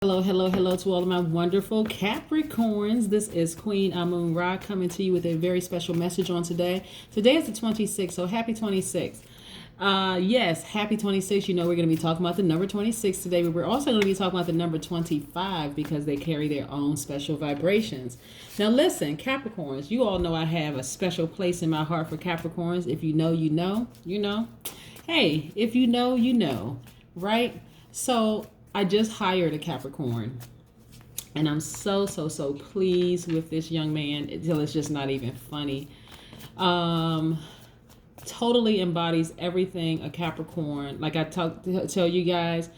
Hello, hello, hello to all of my wonderful Capricorns. This is Queen Amun Ra coming to you with a very special message on today. Today is the 26th, so happy 26th. Yes, happy 26th. You know we're going to be talking about the number 26 today, but we're also going to be talking about the number 25 because they carry their own special vibrations. Now listen, Capricorns, you all know I have a special place in my heart for Capricorns. If you know, you know, you know. Hey, if you know, you know, right? So I just hired a Capricorn, and I'm so pleased with this young man until it's just not even funny. Totally embodies everything a Capricorn, like I tell you guys,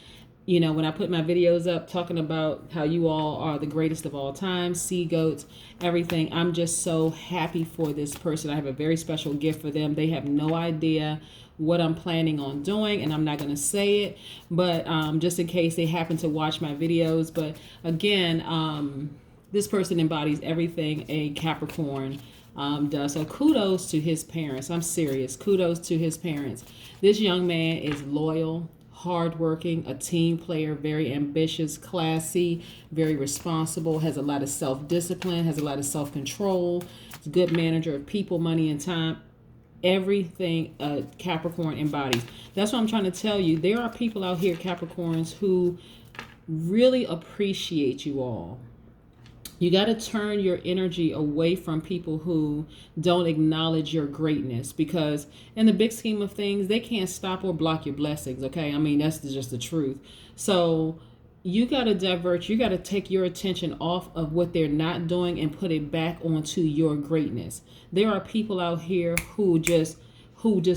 you know, when I put my videos up talking about how you all are the greatest of all time, sea goats, everything. I'm just so happy for this person. I have a very special gift for them. They have no idea what I'm planning on doing, and I'm not going to say it, but just in case they happen to watch my videos. But again, this person embodies everything a Capricorn does. So kudos to his parents. I'm serious. Kudos to his parents. This young man is loyal, hardworking, a team player, very ambitious, classy, very responsible, has a lot of self-discipline, has a lot of self-control, is a good manager of people, money, and time. Everything a Capricorn embodies. That's what I'm trying to tell you. There are people out here, Capricorns, who really appreciate you all. You got to turn your energy away from people who don't acknowledge your greatness, because in the big scheme of things, they can't stop or block your blessings. Okay. I mean, that's just the truth. So you got to divert, you got to take your attention off of what they're not doing and put it back onto your greatness. There are people out here who just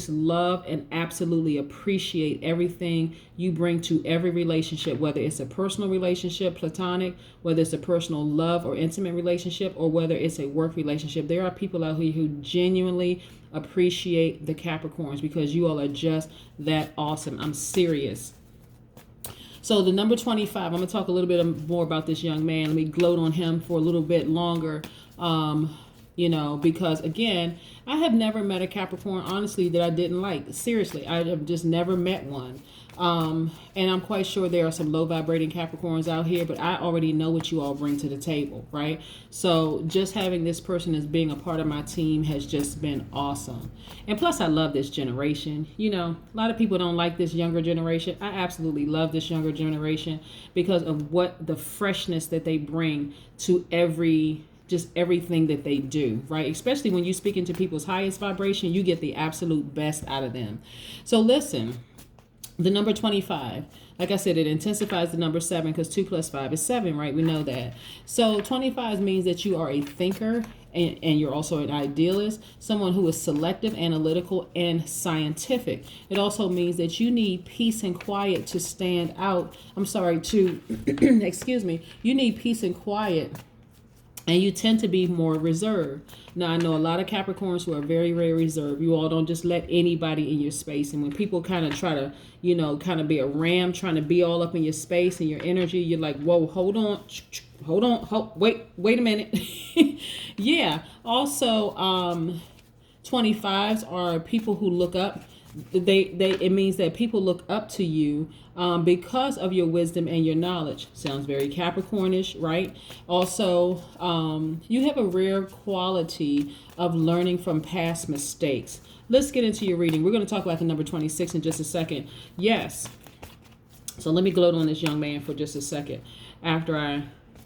love and absolutely appreciate everything you bring to every relationship, whether it's a personal relationship, platonic, whether it's a personal love or intimate relationship, or whether it's a work relationship. There are people out here who genuinely appreciate the Capricorns because you all are just that awesome. I'm serious. So the number 25, I'm going to talk a little bit more about this young man. Let me gloat on him for a little bit longer, you know, because again, I have never met a Capricorn, honestly, that I didn't like. Seriously, I have just never met one. And I'm quite sure there are some low vibrating Capricorns out here, but I already know what you all bring to the table, right? So just having this person as being a part of my team has just been awesome. And plus, I love this generation. You know, a lot of people don't like this younger generation. I absolutely love this younger generation because of what the freshness that they bring to everything that they do, right? Especially when you speak into people's highest vibration, you get the absolute best out of them. So listen, the number 25, like I said, it intensifies the number 7 because 2 plus 5 is 7, right? We know that. So 25 means that you are a thinker and you're also an idealist, someone who is selective, analytical, and scientific. It also means that you need peace and quiet to stand out. Excuse me, you need peace and quiet. And you tend to be more reserved. Now, I know a lot of Capricorns who are very, very reserved. You all don't just let anybody in your space. And when people kind of try to, you know, kind of be a ram, trying to be all up in your space and your energy, you're like, whoa, hold on, wait a minute. Yeah. Also, 25s are people who look up. It means that people look up to you because of your wisdom and your knowledge. Sounds very Capricornish, right? Also, you have a rare quality of learning from past mistakes. Let's get into your reading. We're going to talk about the number 26 in just a second. Yes. So let me gloat on this young man for just a second after I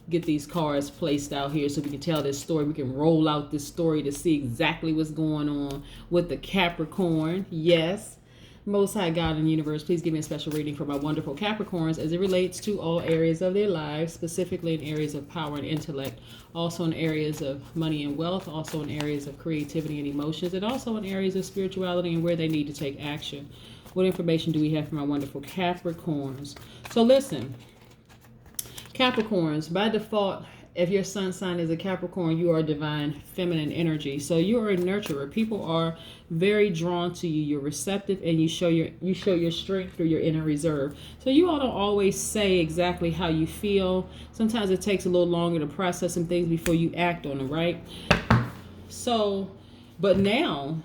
get these cards placed out here so we can tell this story. We can roll out this story to see exactly what's going on with the Capricorn. Yes. Most High God in the universe, please give me a special reading for my wonderful Capricorns as it relates to all areas of their lives, specifically in areas of power and intellect, also in areas of money and wealth, also in areas of creativity and emotions, and also in areas of spirituality and where they need to take action. What information do we have for my wonderful Capricorns? So listen, Capricorns, by default, if your sun sign is a Capricorn, you are divine feminine energy. So you are a nurturer. People are very drawn to you. You're receptive and you show your strength through your inner reserve. So you all don't always say exactly how you feel. Sometimes it takes a little longer to process some things before you act on them, right? So, but now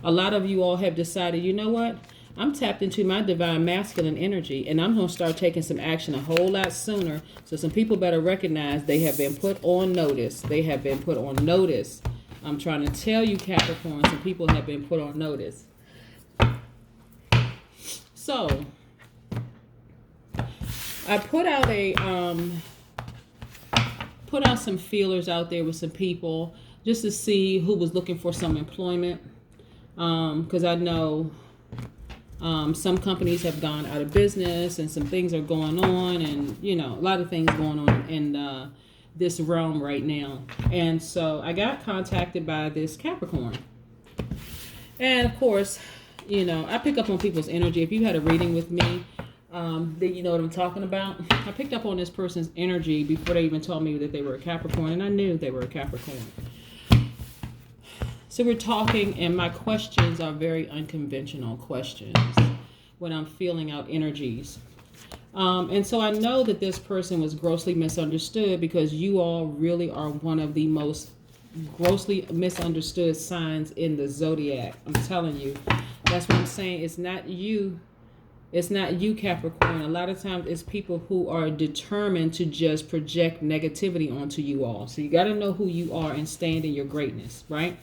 a lot of you all have decided, you know what? I'm tapped into my divine masculine energy, and I'm going to start taking some action a whole lot sooner. So some people better recognize they have been put on notice. They have been put on notice. I'm trying to tell you, Capricorn, some people have been put on notice. So I put out some feelers out there with some people just to see who was looking for some employment. Because I know some companies have gone out of business and some things are going on, and a lot of things going on in this realm right now. And so I got contacted by this Capricorn. And of course, I pick up on people's energy. If you had a reading with me, then you know what I'm talking about. I picked up on this person's energy before they even told me that they were a Capricorn, and I knew they were a Capricorn. So we're talking, and my questions are very unconventional questions when I'm feeling out energies. And so I know that this person was grossly misunderstood, because you all really are one of the most grossly misunderstood signs in the Zodiac. I'm telling you. That's what I'm saying. It's not you. It's not you, Capricorn. A lot of times it's people who are determined to just project negativity onto you all. So you got to know who you are and stand in your greatness, right?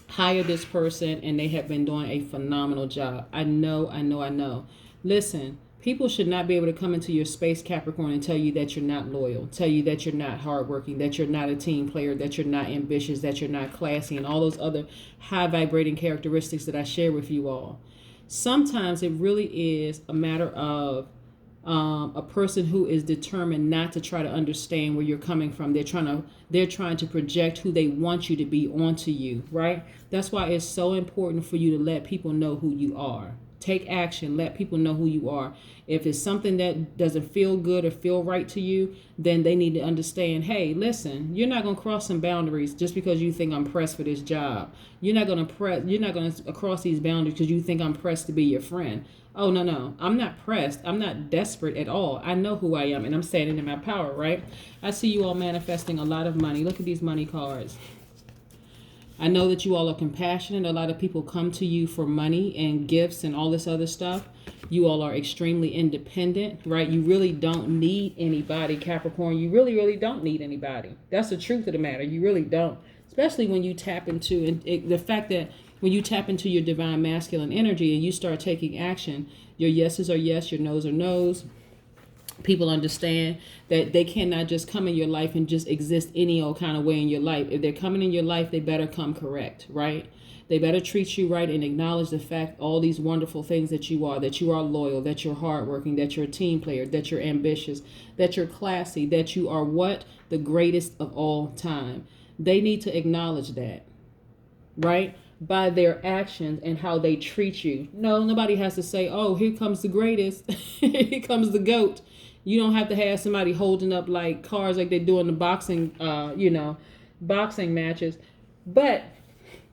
Hire this person, and they have been doing a phenomenal job. I know. Listen, people should not be able to come into your space, Capricorn, and tell you that you're not loyal, tell you that you're not hardworking, that you're not a team player, that you're not ambitious, that you're not classy, and all those other high vibrating characteristics that I share with you all. Sometimes it really is a matter of a person who is determined not to try to understand where you're coming from. They're trying to project who they want you to be onto you, right? That's why it's so important for you to let people know who you are. Take action. Let people know who you are. If it's something that doesn't feel good or feel right to you, then they need to understand, hey, listen, you're not going to cross some boundaries just because you think I'm pressed for this job. You're not going to cross these boundaries because you think I'm pressed to be your friend. Oh, no. I'm not pressed. I'm not desperate at all. I know who I am, and I'm standing in my power, right? I see you all manifesting a lot of money. Look at these money cards. I know that you all are compassionate. A lot of people come to you for money and gifts and all this other stuff. You all are extremely independent, right? You really don't need anybody, Capricorn. You really, really don't need anybody. That's the truth of the matter. You really don't. Especially when you tap into the fact that when you tap into your divine masculine energy and you start taking action, your yeses are yes, your nos are nos. People understand that they cannot just come in your life and just exist any old kind of way in your life. If they're coming in your life, they better come correct, right? They better treat you right and acknowledge the fact, all these wonderful things that you are loyal, that you're hardworking, that you're a team player, that you're ambitious, that you're classy, that you are what? The greatest of all time. They need to acknowledge that, right? By their actions and how they treat you. No, nobody has to say, oh, here comes the greatest. Here comes the GOAT. You don't have to have somebody holding up like cards like they do in the boxing, boxing matches. But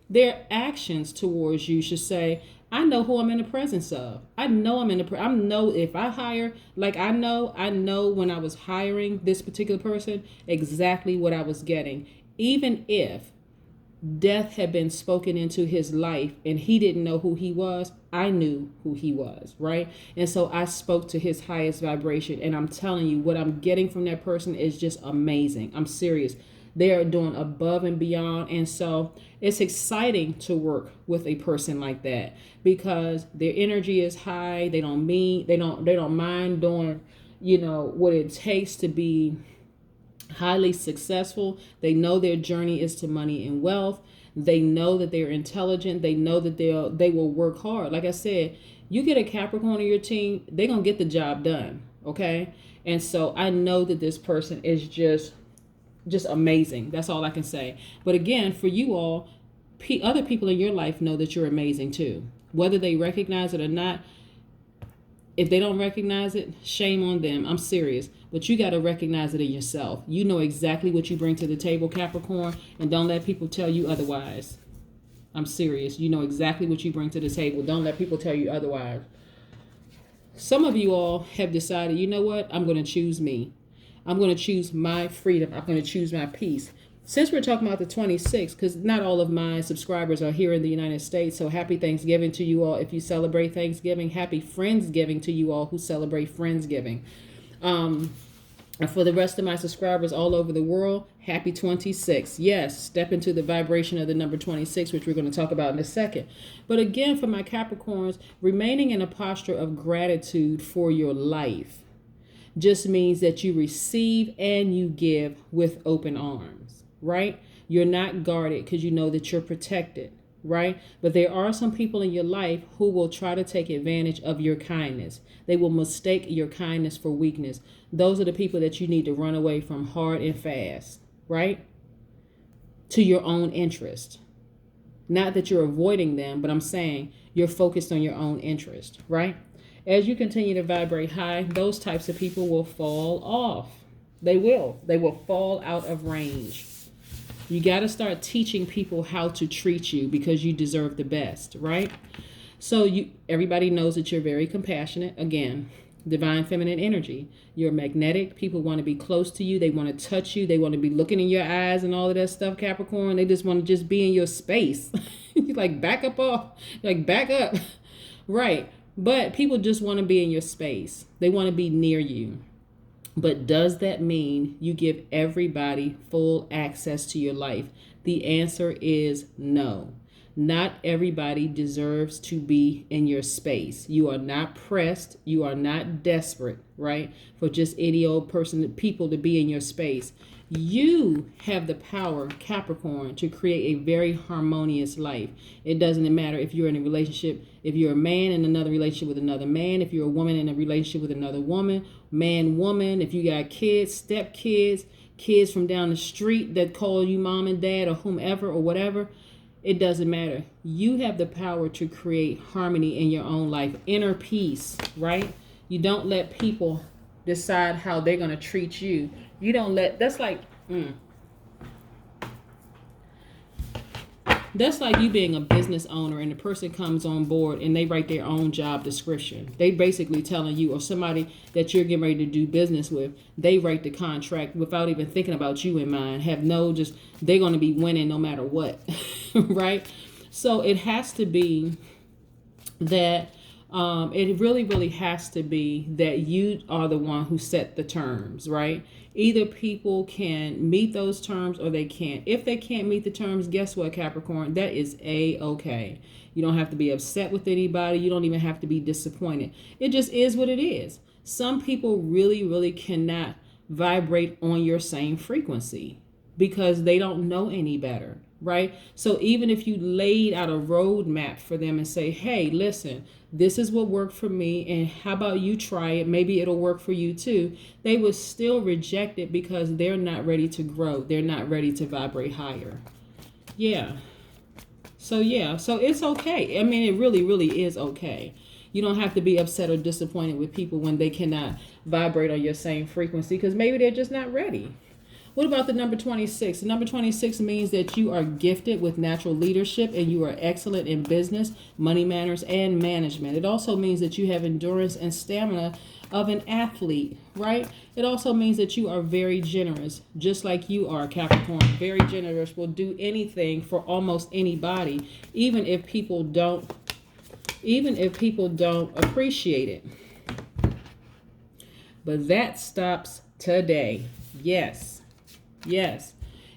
their actions towards you should say, I know who I'm in the presence of. I know I know if I hire, like I know when I was hiring this particular person, exactly what I was getting. Even if death had been spoken into his life and he didn't know who he was, I knew who he was, right? And so I spoke to his highest vibration, and I'm telling you, what I'm getting from that person is just amazing. I'm serious. They are doing above and beyond. And so it's exciting to work with a person like that because their energy is high. They don't mind doing, what it takes to be highly successful. They know their journey is to money and wealth. They know that they're intelligent. They know that they will work hard. Like I said, you get a Capricorn on your team, they're going to get the job done. Okay. And so I know that this person is just amazing. That's all I can say. But again, for you all, other people in your life know that you're amazing too. Whether they recognize it or not, if they don't recognize it, shame on them. I'm serious. But you got to recognize it in yourself. You know exactly what you bring to the table, Capricorn, and don't let people tell you otherwise. I'm serious. You know exactly what you bring to the table. Don't let people tell you otherwise. Some of you all have decided, you know what? I'm going to choose me. I'm going to choose my freedom. I'm going to choose my peace. since we're talking about the 26th, because not all of my subscribers are here in the United States, so happy Thanksgiving to you all if you celebrate Thanksgiving. Happy Friendsgiving to you all who celebrate Friendsgiving. And for the rest of my subscribers all over the world, happy 26. Yes, step into the vibration of the number 26, which we're going to talk about in a second. But again, for my Capricorns, remaining in a posture of gratitude for your life just means that you receive and you give with open arms, right? You're not guarded because you know that you're protected, right? But there are some people in your life who will try to take advantage of your kindness. They will mistake your kindness for weakness. Those are the people that you need to run away from hard and fast, right? To your own interest. Not that you're avoiding them, but I'm saying you're focused on your own interest, right? As you continue to vibrate high, those types of people will fall off. They will. They will fall out of range. You got to start teaching people how to treat you because you deserve the best, right? So everybody knows that you're very compassionate. Again, divine feminine energy. You're magnetic. People want to be close to you. They want to touch you. They want to be looking in your eyes and all of that stuff, Capricorn. They just want to just be in your space. You like back up off. Like back up. Right. But people just want to be in your space. They want to be near you. But does that mean you give everybody full access to your life? The answer is no. Not everybody deserves to be in your space. You are not pressed. You are not desperate, right? For just any old people to be in your space. You have the power, Capricorn, to create a very harmonious life. It doesn't matter if you're in a relationship, if you're a man in another relationship with another man, if you're a woman in a relationship with another woman, man, woman, if you got kids, step kids, kids from down the street that call you mom and dad or whomever or whatever. It doesn't matter. You have the power to create harmony in your own life, inner peace, right? You don't let people decide how they're going to treat you. You don't let, that's like you being a business owner and the person comes on board and they write their own job description. They basically telling you, or somebody that you're getting ready to do business with, they write the contract without even thinking about you in mind. They're going to be winning no matter what, right? So it has to be that, it really, really has to be that you are the one who set the terms, right? Either people can meet those terms or they can't. If they can't meet the terms, guess what, Capricorn? That is A-okay. You don't have to be upset with anybody. You don't even have to be disappointed. It just is what it is. Some people really, really cannot vibrate on your same frequency because they don't know any better, right? So even if you laid out a roadmap for them and say, hey, listen, this is what worked for me, and how about you try it? Maybe it'll work for you too. They will still reject it because they're not ready to grow. They're not ready to vibrate higher. Yeah. So it's okay. I mean, it really, really is okay. You don't have to be upset or disappointed with people when they cannot vibrate on your same frequency because maybe they're just not ready. What about the number 26? The number 26 means that you are gifted with natural leadership and you are excellent in business, money manners, and management. It also means that you have endurance and stamina of an athlete, right? It also means that you are very generous, just like you are, Capricorn. Very generous, will do anything for almost anybody, even if people don't appreciate it. But that stops today. Yes.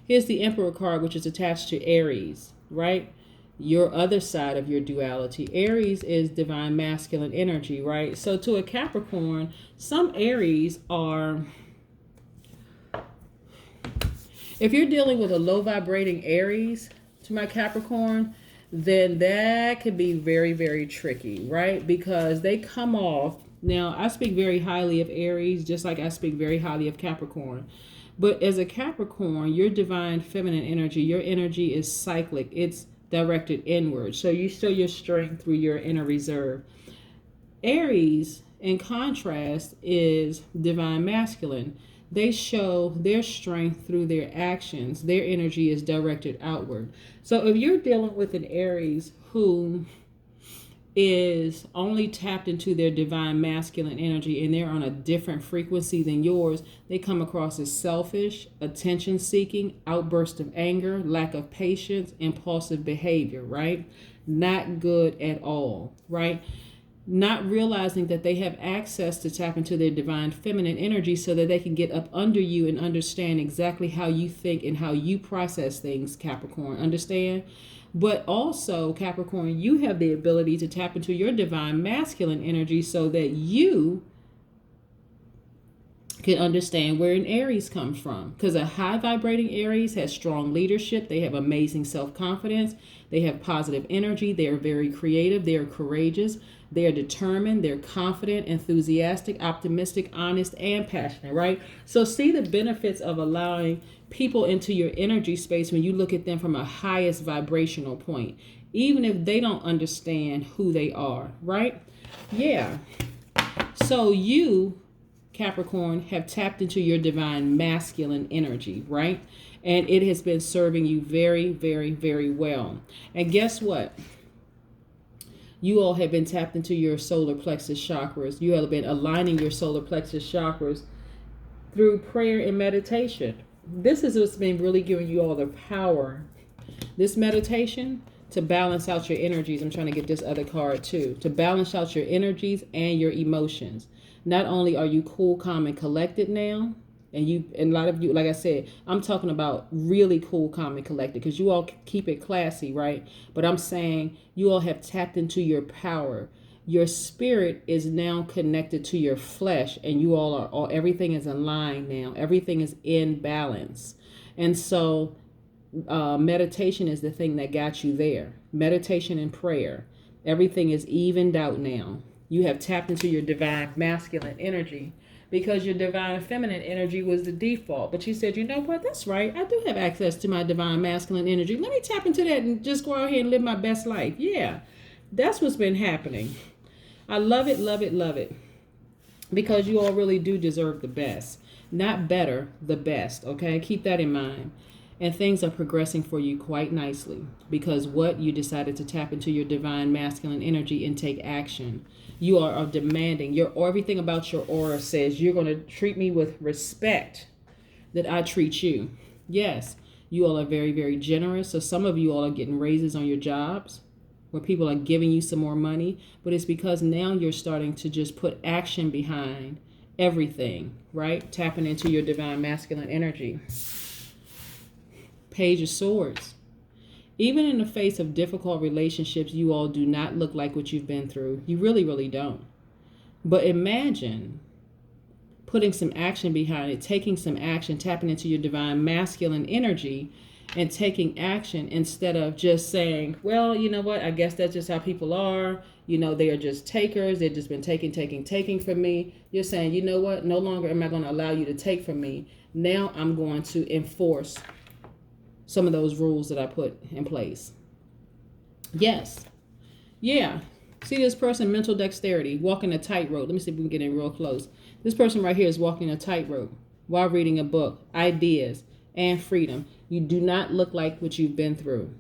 Here's the Emperor card, which is attached to Aries, right? Your other side of your duality. Aries is divine masculine energy, right? So to a Capricorn, some Aries are, if you're dealing with a low vibrating Aries, to my Capricorn, then that could be very, very tricky, right? Because they come off, now I speak very highly of Aries, just like I speak very highly of Capricorn. But as a Capricorn, your divine feminine energy, your energy is cyclic. It's directed inward. So you show your strength through your inner reserve. Aries, in contrast, is divine masculine. They show their strength through their actions. Their energy is directed outward. So if you're dealing with an Aries who is only tapped into their divine masculine energy and they're on a different frequency than yours, they come across as selfish, attention seeking, outburst of anger, lack of patience, impulsive behavior, right? Not good at all, right? Not realizing that they have access to tap into their divine feminine energy so that they can get up under you and understand exactly how you think and how you process things, Capricorn. Understand? But also, Capricorn, you have the ability to tap into your divine masculine energy so that you can understand where an Aries comes from. Because a high vibrating Aries has strong leadership. They have amazing self-confidence. They have positive energy. They are very creative. They are courageous. They are determined. They're confident, enthusiastic, optimistic, honest, and passionate, right? So see the benefits of allowing people into your energy space when you look at them from a highest vibrational point, even if they don't understand who they are, right? Yeah. So you, Capricorn, have tapped into your divine masculine energy, right? And it has been serving you very, very, very well. And guess what? You all have been tapped into your solar plexus chakras. You have been aligning your solar plexus chakras through prayer and meditation. This is what's been really giving you all the power. This meditation to balance out your energies. I'm trying to get this other card too. To balance out your energies and your emotions. Not only are you cool, calm, and collected now, and a lot of you, like I said, I'm talking about really cool, calm, and collected because you all keep it classy, right? But I'm saying you all have tapped into your power. Your spirit is now connected to your flesh, and you all everything is in line now. Everything is in balance. And so meditation is the thing that got you there. Meditation and prayer. Everything is evened out now. You have tapped into your divine masculine energy because your divine feminine energy was the default. But you said, you know what, that's right. I do have access to my divine masculine energy. Let me tap into that and just go out here and live my best life. Yeah, that's what's been happening. I love it, love it, love it. Because you all really do deserve the best. Not better, the best, okay? Keep that in mind. And things are progressing for you quite nicely because what you decided to tap into your divine masculine energy and take action. You are demanding everything about your aura says you're going to treat me with respect that I treat you. Yes, you all are very, very generous. So some of you all are getting raises on your jobs where people are giving you some more money, but it's because now you're starting to just put action behind everything, right? Tapping into your divine masculine energy. Page of Swords. Even in the face of difficult relationships, you all do not look like what you've been through. You really, really don't. But imagine putting some action behind it, taking some action, tapping into your divine masculine energy and taking action instead of just saying, well, you know what? I guess that's just how people are. You know, they are just takers. They've just been taking from me. You're saying, you know what? No longer am I going to allow you to take from me. Now I'm going to enforce some of those rules that I put in place. Yes. Yeah. See this person, mental dexterity, walking a tightrope. Let me see if we can get in real close. This person right here is walking a tightrope while reading a book, ideas, and freedom. You do not look like what you've been through.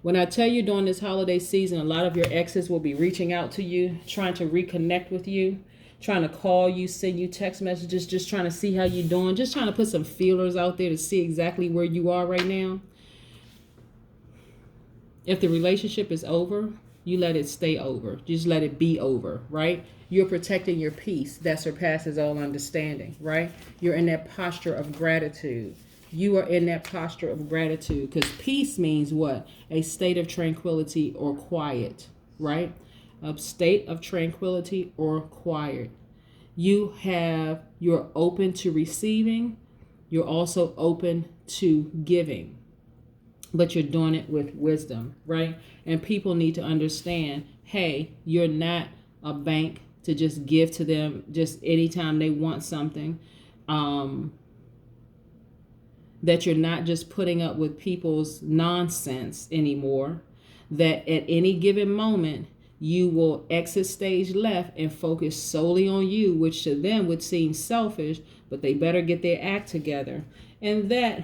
When I tell you during this holiday season, a lot of your exes will be reaching out to you, trying to reconnect with you, trying to call you, send you text messages, just trying to see how you're doing, just trying to put some feelers out there to see exactly where you are right now. If the relationship is over, you let it stay over. Just let it be over, right? You're protecting your peace that surpasses all understanding, right? You're in that posture of gratitude. You are in that posture of gratitude because peace means what? A state of tranquility or quiet, right? A state of tranquility or quiet. You're open to receiving. You're also open to giving. But you're doing it with wisdom, right? And people need to understand, hey, you're not a bank to just give to them just anytime they want something. That you're not just putting up with people's nonsense anymore. That at any given moment, you will exit stage left and focus solely on you, which to them would seem selfish, but they better get their act together. And that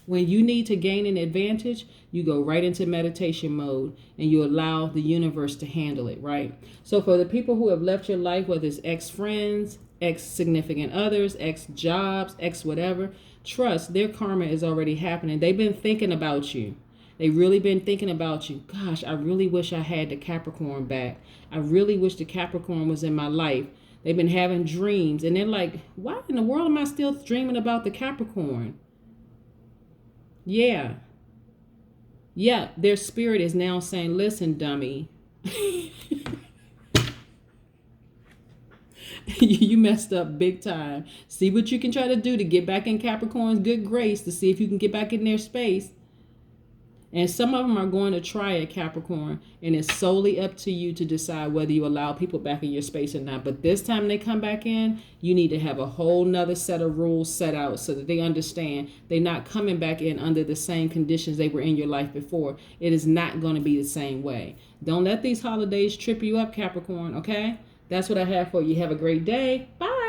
When you need to gain an advantage, you go right into meditation mode and you allow the universe to handle it, right? So for the people who have left your life, whether it's ex-friends, ex-significant others, ex-jobs, ex-whatever, trust their karma is already happening. They've been thinking about you. They really been thinking about you. Gosh, I really wish I had the Capricorn back. I really wish the Capricorn was in my life. They've been having dreams. And they're like, why in the world am I still dreaming about the Capricorn? Yeah. Yeah, their spirit is now saying, listen, dummy. You messed up big time. See what you can try to do to get back in Capricorn's good grace, to see if you can get back in their space. And some of them are going to try it, Capricorn, and it's solely up to you to decide whether you allow people back in your space or not. But this time they come back in, you need to have a whole nother set of rules set out so that they understand they're not coming back in under the same conditions they were in your life before. It is not going to be the same way. Don't let these holidays trip you up, Capricorn, okay? That's what I have for you. Have a great day. Bye.